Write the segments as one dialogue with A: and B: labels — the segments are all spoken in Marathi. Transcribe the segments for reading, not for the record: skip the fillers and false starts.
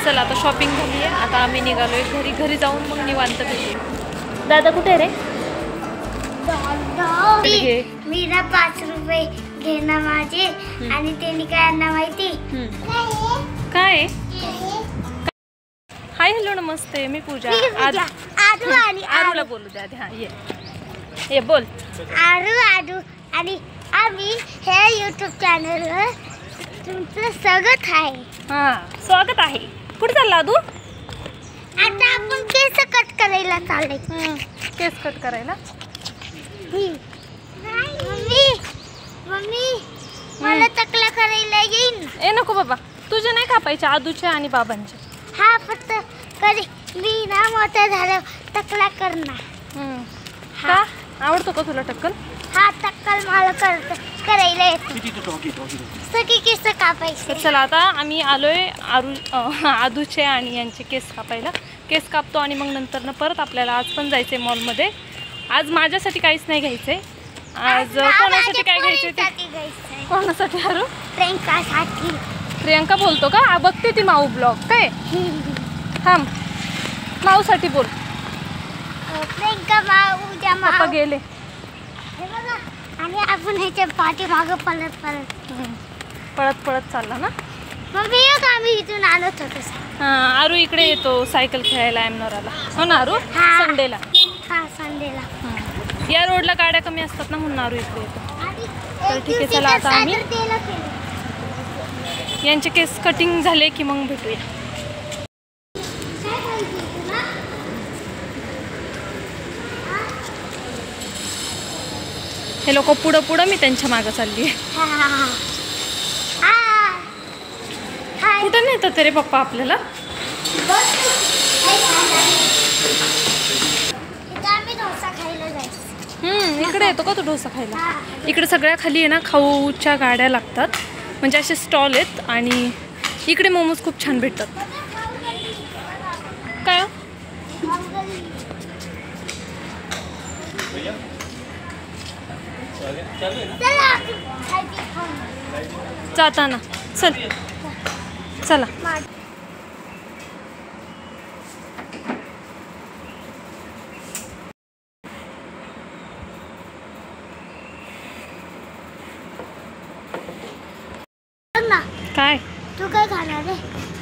A: चला आता शॉपिंग झाली आहे, आता आम्ही निघालोय घरी. घरी जाऊन मग निवांत भेटू. दादा कुठे रे?
B: मी ना 5 रुपये घेणार माझे आणि त्यांनी काय आणणार माहिती?
A: काय? हाय हॅलो नमस्ते, मी पूजा. आरूला बोलू द्या. हा ये बोल.
B: आरू आणि आम्ही हे YouTube चॅनलवर तुमचं स्वागत आहे.
A: हा स्वागत आहे. कुठे चालला आदू?
B: आता आपण केस कट करायला चालले.
A: केस कट करायला?
B: मम्मी मला टकला करायला येईन.
A: ए नको बाबा, तुझे नाही कापायचे, आदूचे आणि बाबांचे.
B: हा फक्त कधी मी ना मोठा झालं टकला करणार.
A: का आवडतो का तुला टक्कल?
B: हा टक्कल मला करायला येतो. सगळी केस कापायचे.
A: तर चला आता आम्ही आलोय आदूचे आणि यांचे केस कापायला. केस कापतो आणि मग नंतर परत आपल्याला आज पण जायचंय मॉलमध्ये. आज माझ्यासाठी काहीच नाही घ्यायचंय. आज कोणासाठी काय घ्यायचंय ते? कोणासाठी? आरू
B: प्रियंकासाठी.
A: प्रियंका बोलतो का? बघते ती माऊ ब्लॉग काय? थांब, माऊसाठी बोल.
B: प्रियंका माऊ उद्या
A: पप्पा गेले.
B: हे बघा, आणि आपण ह्याच्या पाठीमागं
A: पळत चालला ना.
B: मम्मी आम्ही इथून आणत होतो.
A: हां आरू इकडे येतो सायकल खेळायला एमनोराला. हो ना आरू? संडेला.
B: हा संडेला.
A: या रोडला गाड्या कमी असतात ना म्हणून आरू इकडे येतो. तर ठीक आहे चला आता आम्ही यांचे केस कटिंग झाले की मग भेटूया. हे लोक पुढं मी त्यांच्या मागं चालली आहे. कुठं नेतात रे पप्पा आपल्याला? इकडे येतो का तू डोसा खायला? इकडे सगळ्या खाली आहे ना खाऊच्या गाड्या लागतात, म्हणजे असे स्टॉल आहेत. आणि इकडे मोमोज खूप छान भेटतात. काय जाताना चला. काय
B: तू काय खाणार आहे?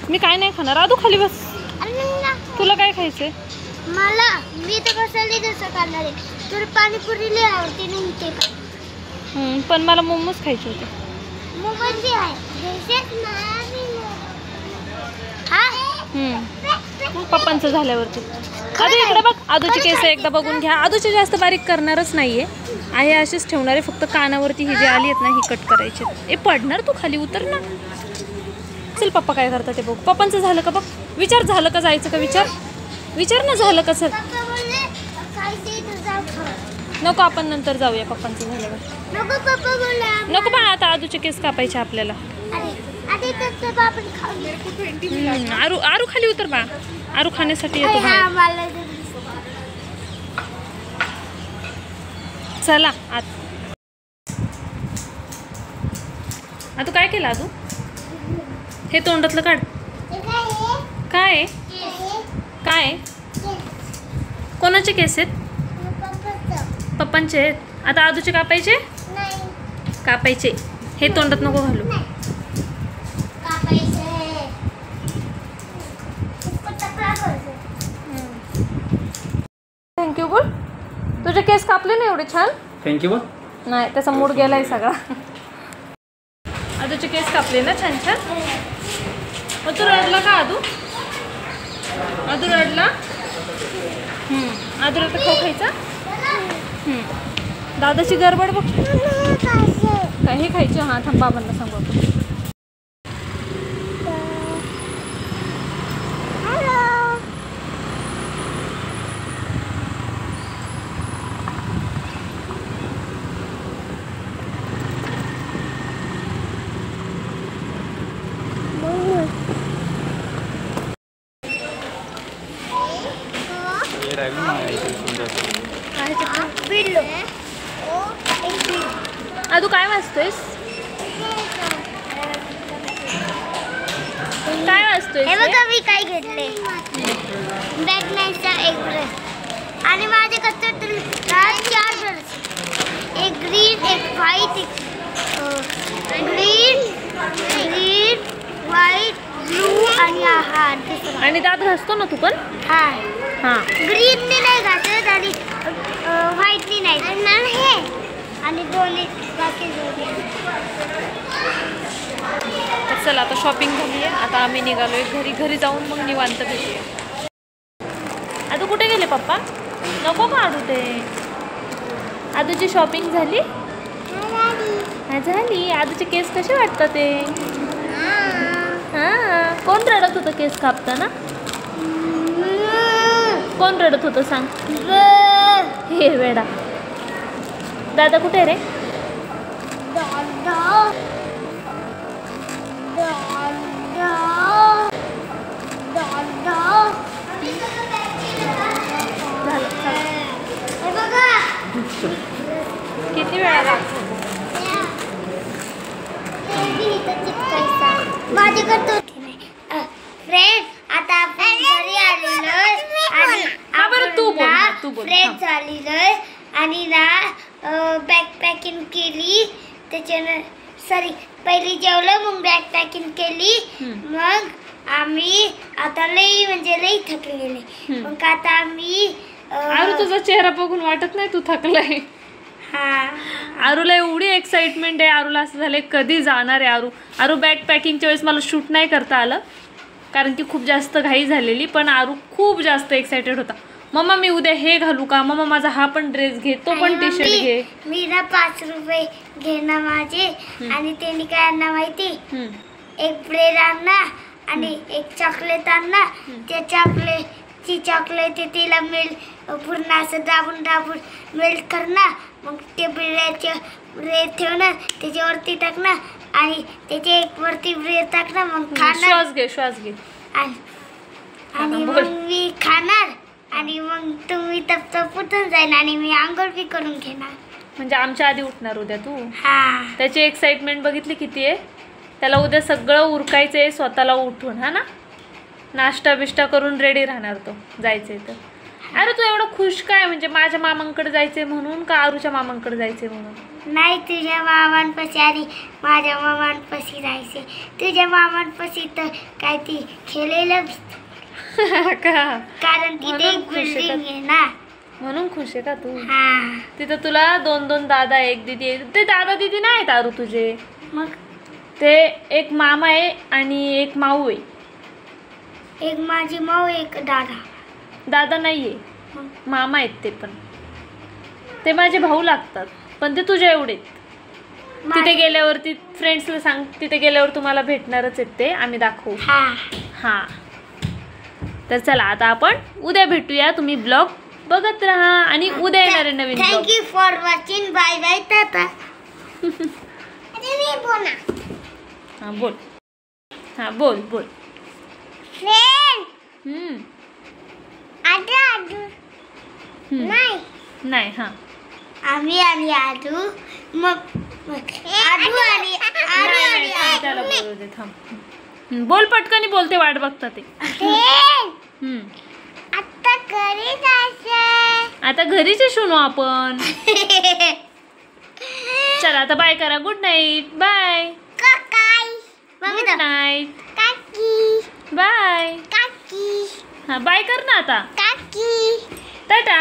A: मी काय नाही खाणार. आदू खाली बस. तुला काय खायचंय?
B: मी तर बसली तसं खाणार आहे. तुला पाणीपुरी लय आवडते ना.
A: पण मला मोमोज खायचे होते.
B: मोमोज बी आहे.
A: पप्पांचं झाल्यावरती. आदू इकडे बघ. आदूचे केस एकदा बघून घ्या. आदूचे जास्त बारीक करणारच नाहीये, आहे असेच ठेवणारे. फक्त कानावरती ही जी आली आहेत ना ही कट करायची. ए पडणार तू खाली, उतर ना. चल पप्पा काय करतात ते बघ. पप्पांचं झालं का बघ. विचार झालं का जायचं का? विचार ना झालं का? सर नको, आपण नंतर जाऊया पप्पांचं झाल्यावर. नको पण आता आदूचे केस कापायचे आपल्याला. आरू खाली उतर बा. आरू खाण्यासाठी येतो बाहेर. चला तू काय केलं आदू? हे तोंडातलं काढ. काय काय? कोणाचे केस आहेत? पप्पांचे आहेत. आता आदूचे कापायचे. हे तोंडात नको घालू. थँक्यू बोल. तुझे केस कापले ना एवढे छान.
C: थँक्यू बोल.
A: नाही त्याचा मूड गेलाय सगळा. आदूचे केस कापले ना छान छान. मग तू रडला का आदू? आदू रडला. आदूला तर खाऊ खायचा. दादाची गडबड बघ. काही खायचे. हां थांब बाबांना सांगू. आदू काय वाचतोयस? काय वाचतोय
B: हे बघा मी काय घेतले बॅक नाईटचा एक ब्रश आणि माझे कसं 4 ब्रश एक ग्रीन एक व्हाईट एक ग्रीन व्हाईट ब्लू आणि हा दुसरा
A: आणि दात घासतो ना तू पण?
B: हा
A: हां
B: ग्रीनने नाही घातलं आणि व्हाईटने नाही आणि हे आणि दोन्ही बाकी दोन्ही
A: तर चला आता शॉपिंग झाली आहे. आता आम्ही निघालोय घरी जाऊन मग निवांत भेटूया. आता कुठे गेले पप्पा? नको काढू ते. आदूची शॉपिंग झाली? हा झाली. आदूचे केस कसे वाटतात ते? हां कोण रडत होतं केस कापताना? कोण रडत होतं सांग? हे वेडा. दादा कुठे रे? किती वेळा लागतो?
B: माझ्याकडे फ्रेंड आता आपण घरी आलेलो आणि
A: हा बरं तू बोल. हा, तू बोल.
B: फ्रेंड झालेलो आणि ना बॅग पॅकिंग केली त्याच्यानं सॉरी पहिली जेवलं मग बॅग पॅकिंग केली मग आम्ही आता लई थकलेले मग आता आम्ही
A: आरू तुझा चेहरा बघून वाटत नाही तू थकलाय.
B: हा
A: आरूला एवढी एक्साइटमेंट आहे. आरूला असं झालंय कधी जाणार आहे आरू बॅग पॅकिंगच्या वेळेस मला शूट नाही करता आलं कारण की खूप जास्त घाई झालेली. पण आरू खूप जास्त एक्साइटेड होता. मम्मा मी उद्या हे घालू का? मम्मा माझा हा पण ड्रेस घे तो पण टी शर्ट घे.
B: मी ना 5 रुपये घेणार माझे आणि त्यांनी काय आणणार माहिती एक ब्रेड आणणार आणि एक चॉकलेट आणणार. त्या चॉकलेटची चॉकलेट तिला पूर्ण असं दाबून मेल्ट करणार मग ते ब्रेड ठेवणार त्याच्यावरती टाकणार आणि त्याच्या एक वरती ब्रेड टाकणार मग खाणार.
A: श्वास घे
B: आणि मग मी खाणार आणि मग तुम्ही तप उठून जाईल आणि मी आंघोळ बी करून घेणार.
A: म्हणजे आमच्या आधी उठणार उद्या तू?
B: हा
A: त्याची एक्साइटमेंट बघितली किती आहे. त्याला उद्या सगळं उरकायचं आहे स्वतःला उठून. हा ना नाश्ता बिष्टा करून रेडी राहणार तो जायचंय तर. अरे तू एवढं खुश काय म्हणजे माझ्या मामांकडे जायचंय म्हणून का आरूच्या मामांकडे जायचंय म्हणून?
B: नाही तुझ्या मामांपाशी आणि माझ्या मामांपाशी जायचे. तुझ्या मामांपाशी तर काय ती खेळलेलं
A: का?
B: कारण तिथे एक बिल्डिंग आहे ना
A: म्हणून खुश आहे का तू?
B: हा
A: तिथं तुला 2 दादा एक दीदी आहे. ते दादा दीदी नाही आहेत आरू तुझे.
B: मग
A: ते एक मामा आहे आणि एक माऊ आहे.
B: एक माझी माऊ एक
A: दादा नाही आहे मामा आहेत ते पण. ते माझे भाऊ लागतात पण ते तुझ्या एवढे. तिथे गेल्यावरती फ्रेंड्सला सांग तिथे गेल्यावर तुम्हाला भेटणारच आहेत ते. आम्ही दाखवू. हां तर चला आता आपण उद्या भेटूया. तुम्ही ब्लॉग बघत राहा आणि उद्या येणार आहे नवीन blog.
B: Thank you for watching. Bye bye tata.
A: हां बोल. हां बोल
B: फ्रेंड आदू
A: नाही हां
B: आम्ही आणि आदू मग आदू आणि
A: त्याला बोलू दे थांब. बोल पटकनी बोलते वाट बघता ते.
B: आता घरी जायचं.
A: आता घरीच शोनू आपण. चला आता बाय करा. Good night. Bye. Good night. Bye. हां बाय कर ना आता. टाटा.